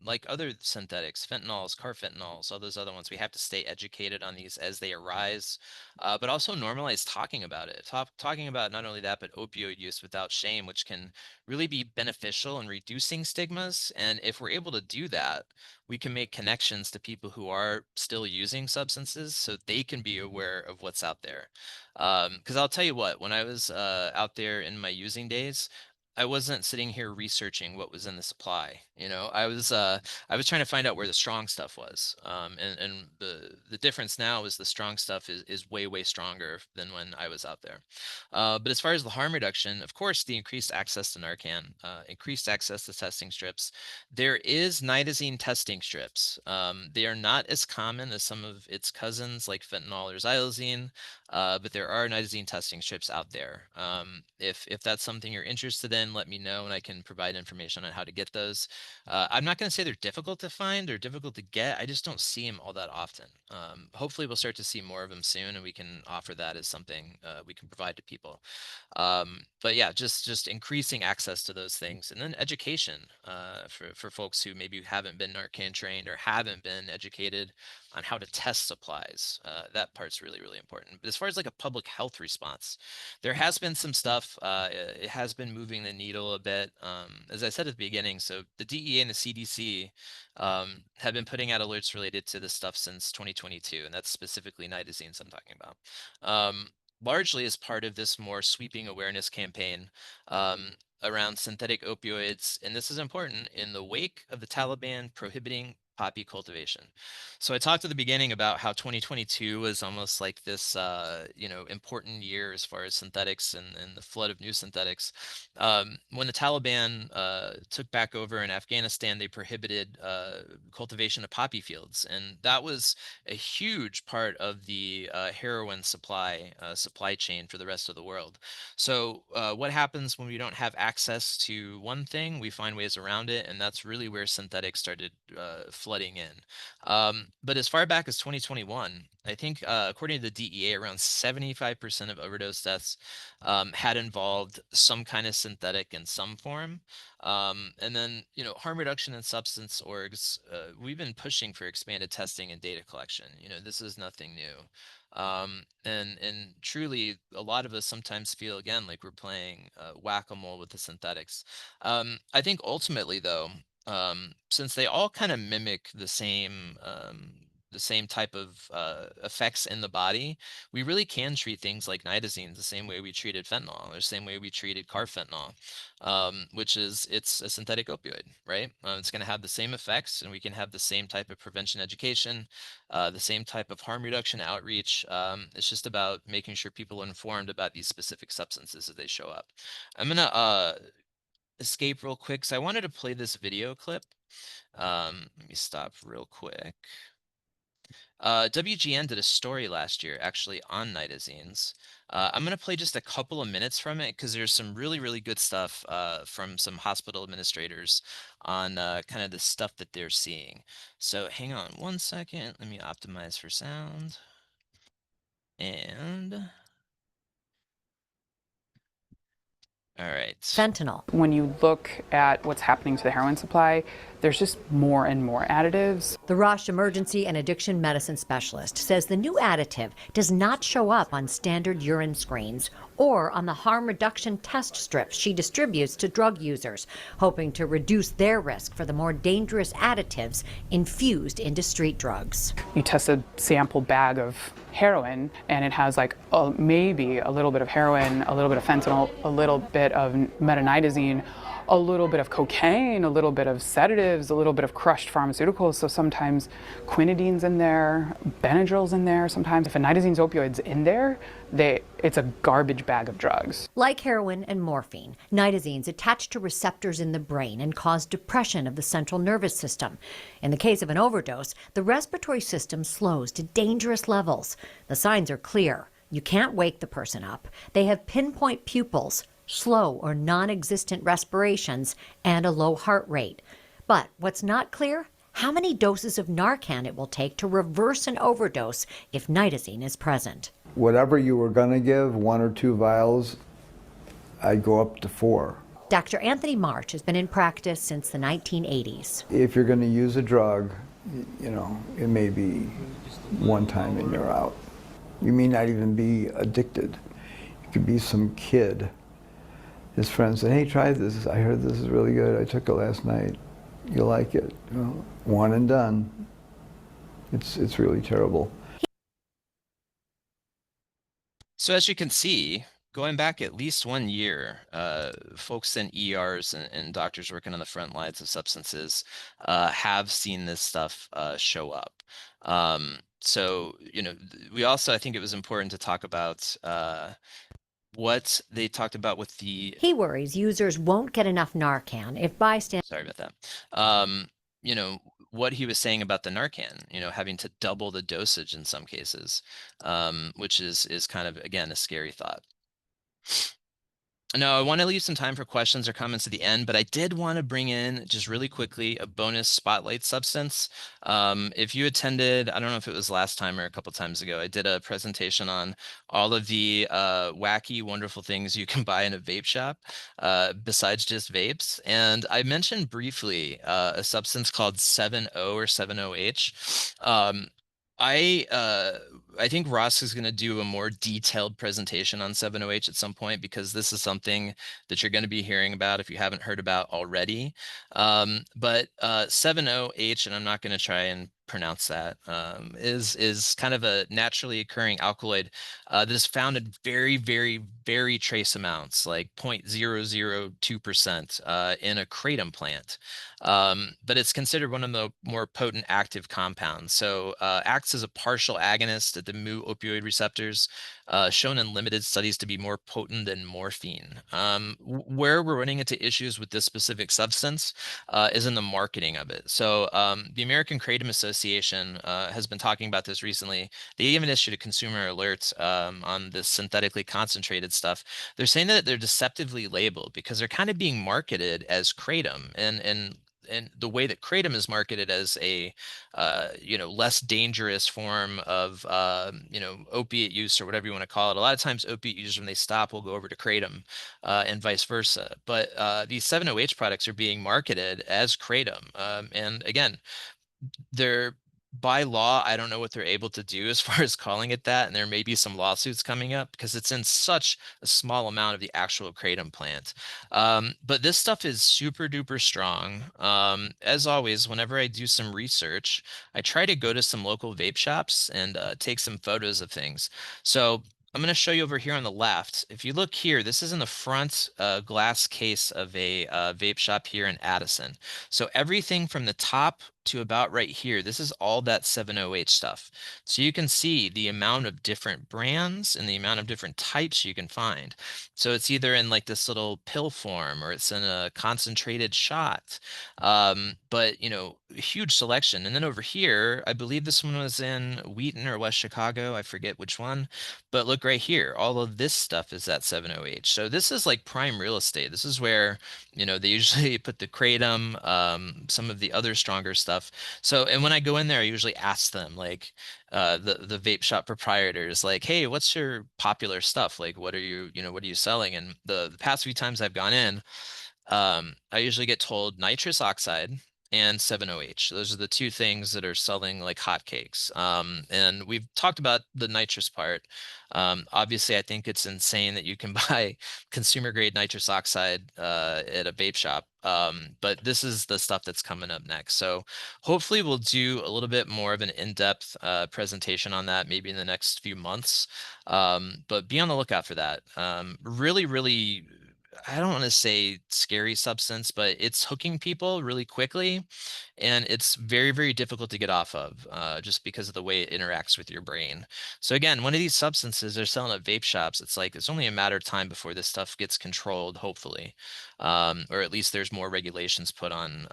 like other synthetics, fentanyls, carfentanyls, all those other ones, we have to stay educated on these as they arise, but also normalize talking about it. Talking about not only that, but opioid use without shame, which can really be beneficial in reducing stigmas. And if we're able to do that, we can make connections to people who are still using substances so they can be aware of what's out there. Because I'll tell you what, when I was out there in my using days, I wasn't sitting here researching what was in the supply. I was trying to find out where the strong stuff was. And the difference now is the strong stuff is way stronger than when I was out there. But as far as the harm reduction, of course, the increased access to Narcan, increased access to testing strips. There is nitazene testing strips. They are not as common as some of its cousins like fentanyl or xylazine, but there are nitazene testing strips out there. If that's something you're interested in, let me know and I can provide information on how to get those. I'm not going to say they're difficult to find or difficult to get. I just don't see them all that often. Hopefully we'll start to see more of them soon and we can offer that as something we can provide to people. But yeah, just increasing access to those things, and then education for folks who maybe haven't been Narcan trained or haven't been educated on how to test supplies. That part's really important. But as far as like a public health response, there has been some stuff. It has been moving the needle a bit. As I said at the beginning, so the DEA and the CDC have been putting out alerts related to this stuff since 2022, and that's specifically nitazenes I'm talking about. Largely as part of this more sweeping awareness campaign around synthetic opioids, and this is important, in the wake of the Taliban prohibiting poppy cultivation. So I talked at the beginning about how 2022 was almost like this, important year as far as synthetics and the flood of new synthetics. When the Taliban took back over in Afghanistan, they prohibited cultivation of poppy fields, and that was a huge part of the heroin supply chain for the rest of the world. So what happens when we don't have access to one thing? We find ways around it, and that's really where synthetics started flooding in. But as far back as 2021, I think according to the DEA, around 75% of overdose deaths had involved some kind of synthetic in some form. And then, harm reduction and substance orgs, we've been pushing for expanded testing and data collection. This is nothing new. And truly, a lot of us sometimes feel again like we're playing whack-a-mole with the synthetics. I think ultimately, though, since they all kind of mimic the same type of effects in the body, we really can treat things like nitazenes the same way we treated fentanyl, or the same way we treated carfentanyl, which is it's a synthetic opioid, right? It's going to have the same effects, and we can have the same type of prevention education, the same type of harm reduction outreach. It's just about making sure people are informed about these specific substances as they show up. I'm gonna escape real quick, so I wanted to play this video clip. Let me stop real quick. WGN did a story last year actually on nitazenes. I'm going to play just a couple of minutes from it because there's some really good stuff from some hospital administrators on kind of the stuff that they're seeing. So hang on one second. Let me optimize for sound. And all right. Fentanyl. When you look at what's happening to the heroin supply, there's just more and more additives. The ROSC emergency and addiction medicine specialist says the new additive does not show up on standard urine screens or on the harm reduction test strips she distributes to drug users, hoping to reduce their risk for the more dangerous additives infused into street drugs. You test a sample bag of heroin and it has like maybe a little bit of heroin, a little bit of fentanyl, a little bit of metanitazene, a little bit of cocaine, a little bit of sedatives, a little bit of crushed pharmaceuticals. So sometimes quinadine's in there, Benadryl's in there. Sometimes if a nitazene's opioid's in there, it's a garbage bag of drugs. Like heroin and morphine, nitazenes attach to receptors in the brain and cause depression of the central nervous system. In the case of an overdose, the respiratory system slows to dangerous levels. The signs are clear. You can't wake the person up. They have pinpoint pupils, slow or non-existent respirations, and a low heart rate. But what's not clear? How many doses of Narcan it will take to reverse an overdose if nitazene is present. Whatever you were going to give, 1 or 2 vials, I'd go up to 4. Dr. Anthony March has been in practice since the 1980s. If you're going to use a drug, it may be one time and you're out. You may not even be addicted. It could be some kid. His friend said, "Hey, try this. I heard this is really good. I took it last night. You'll like it." One and done. It's really terrible. So as you can see, going back at least 1 year, folks in ERs and doctors working on the front lines of substances have seen this stuff show up. So, we also, I think it was important to talk about what they talked about with the, He worries users won't get enough Narcan if bystanders. sorry about that. What he was saying about the Narcan, having to double the dosage in some cases, which is kind of, again, a scary thought. No, I want to leave some time for questions or comments at the end, but I did want to bring in just really quickly a bonus spotlight substance. If you attended, I don't know if it was last time or a couple times ago, I did a presentation on all of the wacky, wonderful things you can buy in a vape shop besides just vapes. And I mentioned briefly a substance called 7O or 7OH. I think Ross is going to do a more detailed presentation on 7OH at some point, because this is something that you're going to be hearing about if you haven't heard about already. But 7OH, and I'm not going to try and pronounce that, is kind of a naturally occurring alkaloid that is found in very, very, very trace amounts, like 0.002% in a kratom plant. But it's considered one of the more potent active compounds. So acts as a partial agonist at the mu opioid receptors, shown in limited studies to be more potent than morphine. Where we're running into issues with this specific substance is in the marketing of it. So the American Kratom Association has been talking about this recently. They even issued a consumer alert on this synthetically concentrated stuff. They're saying that they're deceptively labeled because they're kind of being marketed as kratom, and the way that kratom is marketed as a less dangerous form of opiate use, or whatever you want to call it. A lot of times opiate users, when they stop, will go over to kratom and vice versa. But these 7OH products are being marketed as kratom, and again, they're, by law, I don't know what they're able to do as far as calling it that, and there may be some lawsuits coming up because it's in such a small amount of the actual kratom plant. But this stuff is super duper strong. As always, whenever I do some research, I try to go to some local vape shops and take some photos of things. So I'm going to show you over here on the left. If you look here, this is in the front glass case of a vape shop here in Addison. So everything from the top to about right here, this is all that 7OH stuff. So you can see the amount of different brands and the amount of different types you can find. So it's either in like this little pill form, or it's in a concentrated shot. But a huge selection. And then over here, I believe this one was in Wheaton or West Chicago, I forget which one, but look right here, all of this stuff is that 7OH. So this is like prime real estate. This is where they usually put the kratom, some of the other stronger stuff. So, and when I go in there, I usually ask them, like, the vape shop proprietors, like, "Hey, what's your popular stuff? Like, what are you selling?" And the past few times I've gone in, I usually get told nitrous oxide and 7OH. Those are the two things that are selling like hotcakes. And we've talked about the nitrous part. Obviously, I think it's insane that you can buy consumer grade nitrous oxide at a vape shop. But this is the stuff that's coming up next. So hopefully we'll do a little bit more of an in-depth presentation on that maybe in the next few months. But be on the lookout for that. Really, really, I don't want to say scary substance, but it's hooking people really quickly, and it's very, very difficult to get off of just because of the way it interacts with your brain. So again, one of these substances they're selling at vape shops, it's like it's only a matter of time before this stuff gets controlled, hopefully, or at least there's more regulations put on,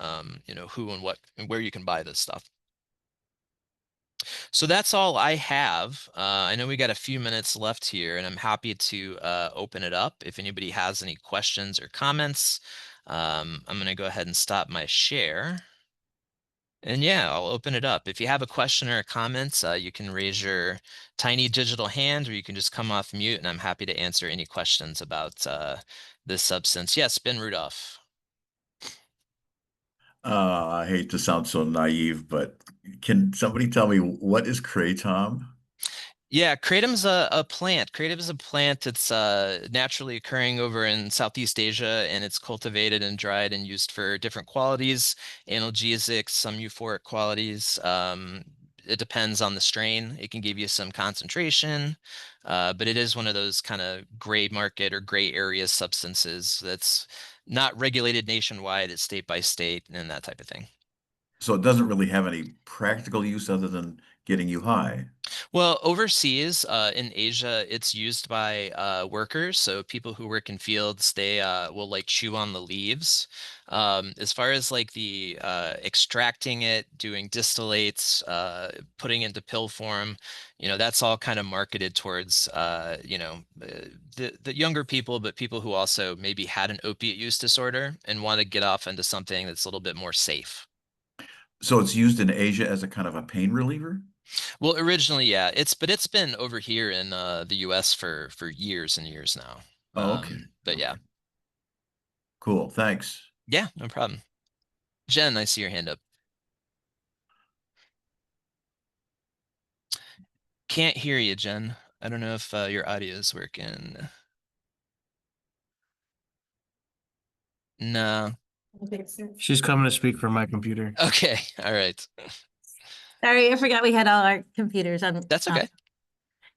who and what and where you can buy this stuff. So that's all I have. I know we got a few minutes left here, and I'm happy to open it up if anybody has any questions or comments. I'm going to go ahead and stop my share. And yeah, I'll open it up. If you have a question or a comment, you can raise your tiny digital hand, or you can just come off mute, and I'm happy to answer any questions about this substance. Yes, Ben Rudolph. I hate to sound so naive, but can somebody tell me what is kratom? Yeah, kratom's a plant. Kratom is a plant that's naturally occurring over in Southeast Asia, and it's cultivated and dried and used for different qualities, analgesics, some euphoric qualities. It depends on the strain. It can give you some concentration, but it is one of those kind of gray market or gray area substances that's not regulated nationwide. It's state by state and that type of thing. So it doesn't really have any practical use other than getting you high. Well, overseas, in Asia, it's used by workers. So people who work in fields, they will like chew on the leaves. As far as like the extracting it, doing distillates, putting into pill form, that's all kind of marketed towards the younger people, but people who also maybe had an opiate use disorder and want to get off into something that's a little bit more safe. So it's used in Asia as a kind of a pain reliever? Well, originally, yeah, it's been over here in the US for years and years now. Oh, okay. But yeah. Okay. Cool. Thanks. Yeah, no problem. Jen, I see your hand up. Can't hear you, Jen. I don't know if your audio is working. No. She's coming to speak from my computer. Okay. All right. Sorry, I forgot we had all our computers on. That's okay.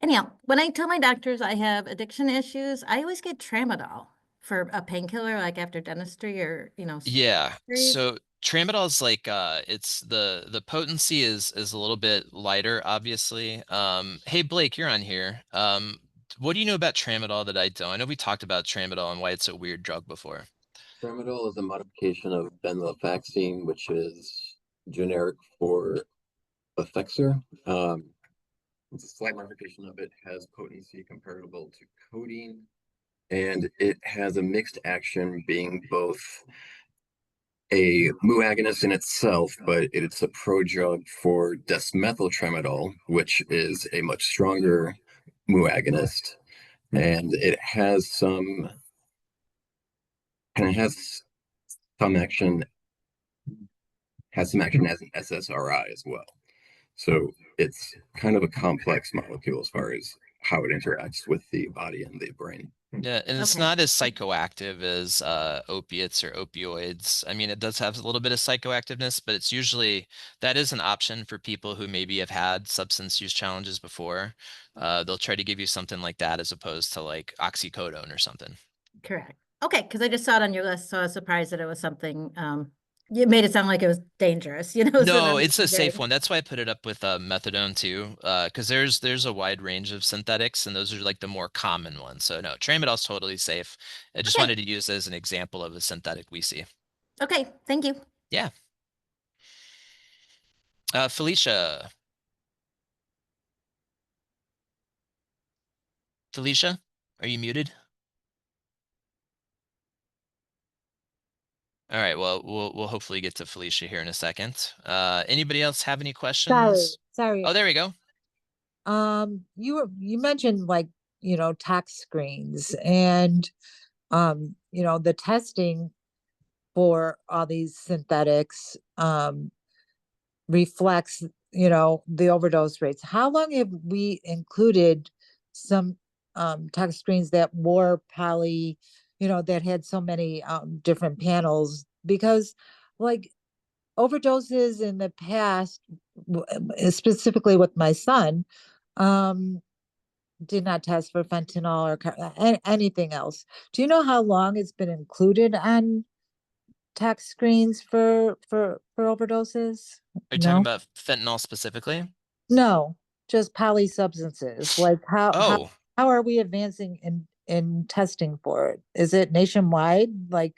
Anyhow, when I tell my doctors I have addiction issues, I always get tramadol for a painkiller, like after dentistry or, Yeah. surgery. So tramadol is like it's the potency is a little bit lighter, obviously. Hey Blake, you're on here. What do you know about tramadol that I don't? I know we talked about tramadol and why it's a weird drug before. Tramadol is a modification of venlafaxine, which is generic for Effexor. It's a slight modification of it, has potency comparable to codeine, and it has a mixed action, being both a mu agonist in itself, but it's a prodrug for desmethyltramadol, which is a much stronger mu agonist, and it has some some action as an SSRI as well. So it's kind of a complex molecule as far as how it interacts with the body and the brain. Yeah, and it's Okay. not as psychoactive as opiates or opioids. I mean, it does have a little bit of psychoactiveness, but it's usually that is an option for people who maybe have had substance use challenges before. They'll try to give you something like that as opposed to like oxycodone or something. Correct. Okay, because I just saw it on your list, so I was surprised that it was something, you made it sound like it was dangerous, so No, that it's a was safe good. one. That's why I put it up with methadone too, because there's a wide range of synthetics, and those are like the more common ones. So no, tramadol's totally safe. I just Okay. wanted to use it as an example of a synthetic we see. Okay, thank you. Yeah. Felicia. Felicia, are you muted? All right, well, we'll hopefully get to Felicia here in a second. Anybody else have any questions? Sorry. Oh, there we go. You mentioned like, tax screens and the testing for all these synthetics reflects, the overdose rates. How long have we included some tax screens that were poly, that had so many different panels? Because like overdoses in the past, specifically with my son, um, did not test for fentanyl or anything else. Do you know how long it's been included on tax screens for overdoses? Are you talking No, about fentanyl specifically? no, just poly substances. Like Oh, how are we advancing in testing for it? Is it nationwide? Like,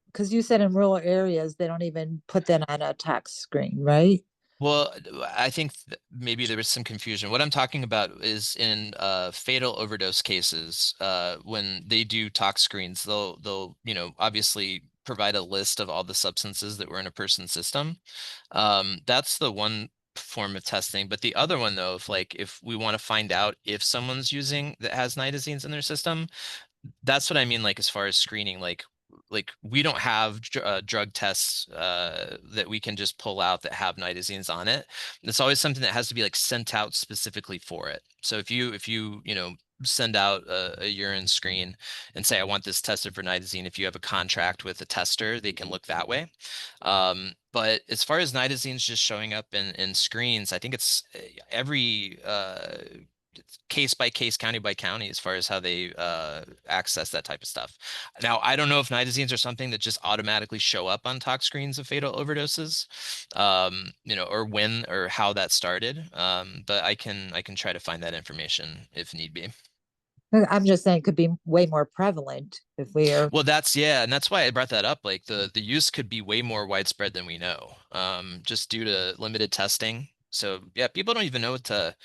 because you said in rural areas they don't even put that on a tax screen, right? well, I think maybe there was some confusion. What I'm talking about is in fatal overdose cases, when they do tox screens, they'll obviously provide a list of all the substances that were in a person's system. That's the one form of testing. But the other one, though, if we want to find out if someone's using that has nitazenes in their system, that's what I mean, like as far as screening, like we don't have drug tests that we can just pull out that have nitazenes on it. It's always something that has to be like sent out specifically for it. So if you send out a urine screen and say I want this tested for nitazene, if you have a contract with a tester, they can look that way. But as far as nitazenes just showing up in screens, I think it's every case by case, county by county, as far as how they access that type of stuff. Now, I don't know if nitazenes are something that just automatically show up on tox screens of fatal overdoses, or when or how that started. But I can try to find that information if need be. I'm just saying it could be way more prevalent if we are. Well, and that's why I brought that up. Like the use could be way more widespread than we know, just due to limited testing. So yeah, people don't even know what to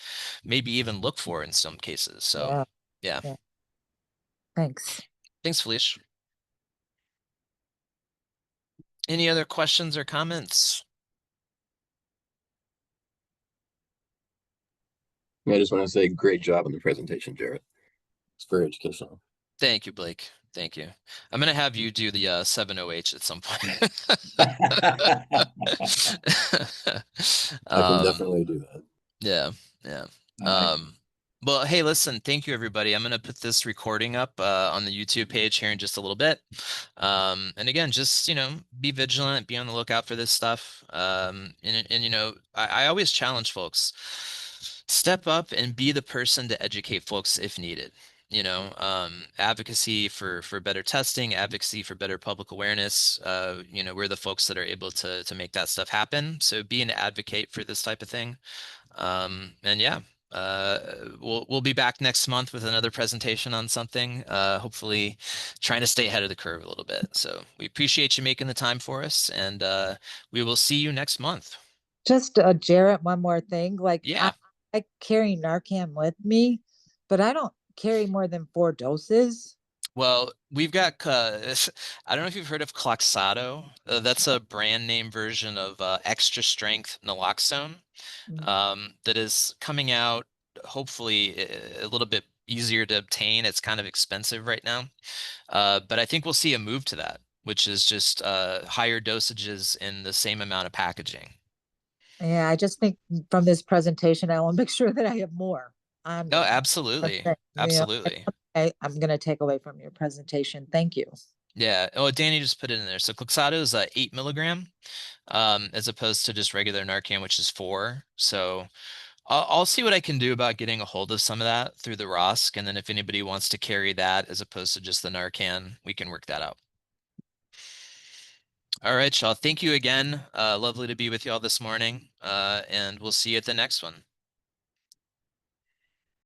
maybe even look for in some cases. So Yeah, yeah. yeah. Thanks. Thanks, Felicia. Any other questions or comments? I just want to say great job on the presentation, Jarrett. It's very educational. Thank you, Blake. Thank you. I'm gonna have you do the 7OH at some point. I can definitely do that. Yeah, yeah. All right. Well, hey, listen, thank you, everybody. I'm going to put this recording up on the YouTube page here in just a little bit. And again, just, be vigilant, be on the lookout for this stuff. And I always challenge folks, step up and be the person to educate folks if needed. Advocacy for better testing, advocacy for better public awareness. We're the folks that are able to make that stuff happen. So be an advocate for this type of thing. And yeah, we'll be back next month with another presentation on something, hopefully trying to stay ahead of the curve a little bit. So we appreciate you making the time for us, and we will see you next month. Just Jarrett, one more thing. Like Yeah. I carry Narcan with me, but I don't carry more than 4 doses. Well, we've got, I don't know if you've heard of Cloxado. That's a brand name version of extra strength naloxone that is coming out, hopefully a little bit easier to obtain. It's kind of expensive right now. But I think we'll see a move to that, which is just higher dosages in the same amount of packaging. Yeah, I just think from this presentation, I want to make sure that I have more on Oh, me. absolutely. Absolutely. I'm going to take away from your presentation. Thank you. Yeah. Oh, Danny just put it in there. So Cloxado is 8 milligram, as opposed to just regular Narcan, which is 4. So I'll see what I can do about getting a hold of some of that through the ROSC. And then if anybody wants to carry that as opposed to just the Narcan, we can work that out. All right, y'all. Thank you again. Lovely to be with y'all this morning. And we'll see you at the next one.